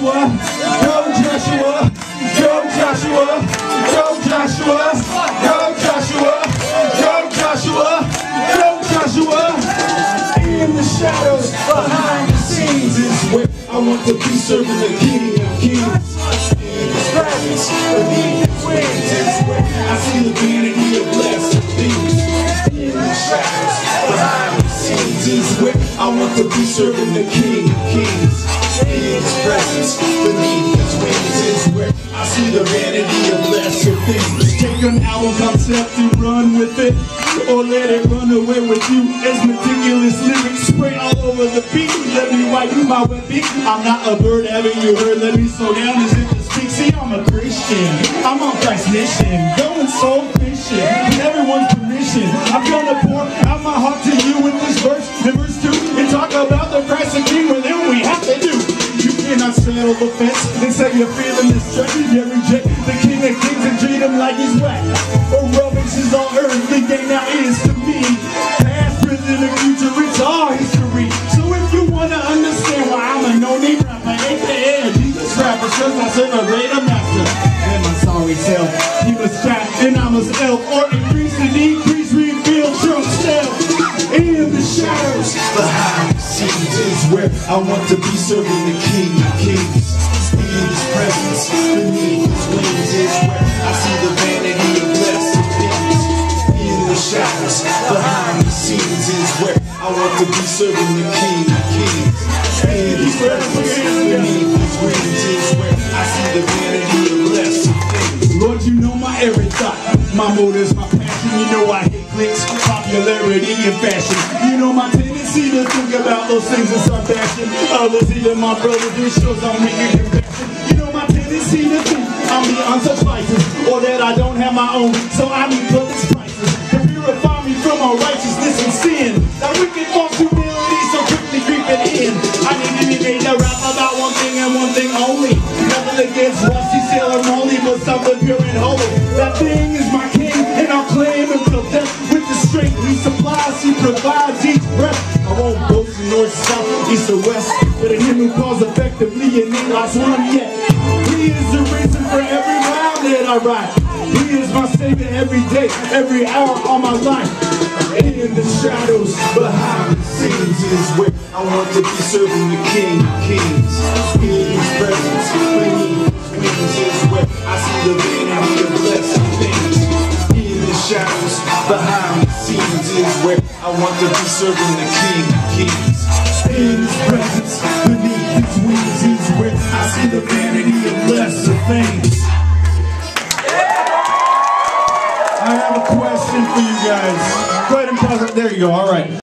Joshua, go Joshua, go Joshua, go Joshua, go Joshua, go Joshua, go Joshua. In the shadows, behind the scenes is where I want to be, serving the King of Kings. In His presence, beneath His wings is where I see the vanity of lesser things. In the shadows, behind the scenes is where I want to be, serving the King of Kings. In His presence, beneath His wings is where I see the vanity of lesser things. Take an album concept and run with it, or let it run away with you. As meticulous lyrics spray all over the beat. Let me wipe my wet beat. I'm not a bird, haven't you heard? Let me slow down as it to speak. See, I'm a Christian, I'm on Christ's mission, going soul fishing with everyone's permission. I'm gonna pour out my heart to you with this verse and verse 2, and talk about the Christ the King within we have to do. You cannot settle the fence and say you're feeling this track. You reject the King of Kings and treat him like he's whack. Or rubbish is all earthly gain now is to me. Past, present, and future, it's all history. So if you wanna understand why I'm a no-name rapper, aka Jesus rapper, cause I serve a greater master than my sorry self. He must try and I must help, or increase and decrease, reveal true self. In the shadows, behind the scenes is where I want to be, serving the King of Kings. In His presence, beneath His wings is where I see the vanity of lesser things. In the shadows, behind the scenes is where I want to be, serving the King of Kings. In His presence, beneath His wings is where I see the vanity of lesser things. Lord, you know my every thought, my motives, my passion. You know I hate clicks, popularity, and fashion. You know my tendency to think about those things in some fashion. Others, even my brothers, it shows I'm making compassion. You know my tendency to think I'm beyond such vices, or that I don't have my own, so I need public's prices to purify me from all righteousness and sin. That wicked false humility so quickly creeping in. I need to be made to rap about one thing and one thing only. Nothing against rusty sailor molly, but something pure and holy. That thing is my King, and I'll claim him till death. With the strength He supplies, He provides each breath. I won't boast in north, south, east, or west, but in Him who calls effectively and ain't lost one yet. He is the reason for every mile that I ride. He is my Savior every day, every hour of my life. In the shadows, behind the scenes is where I want to be, serving the King of Kings. In His presence, beneath His wings is where I see the vanity of lesser things. In the shadows, behind the scenes is where I want to be, serving the King of Kings. In His presence, beneath His wings is where I see the vanity of lesser things. I have a question for you guys. Go ahead and pause it. There you go. All right.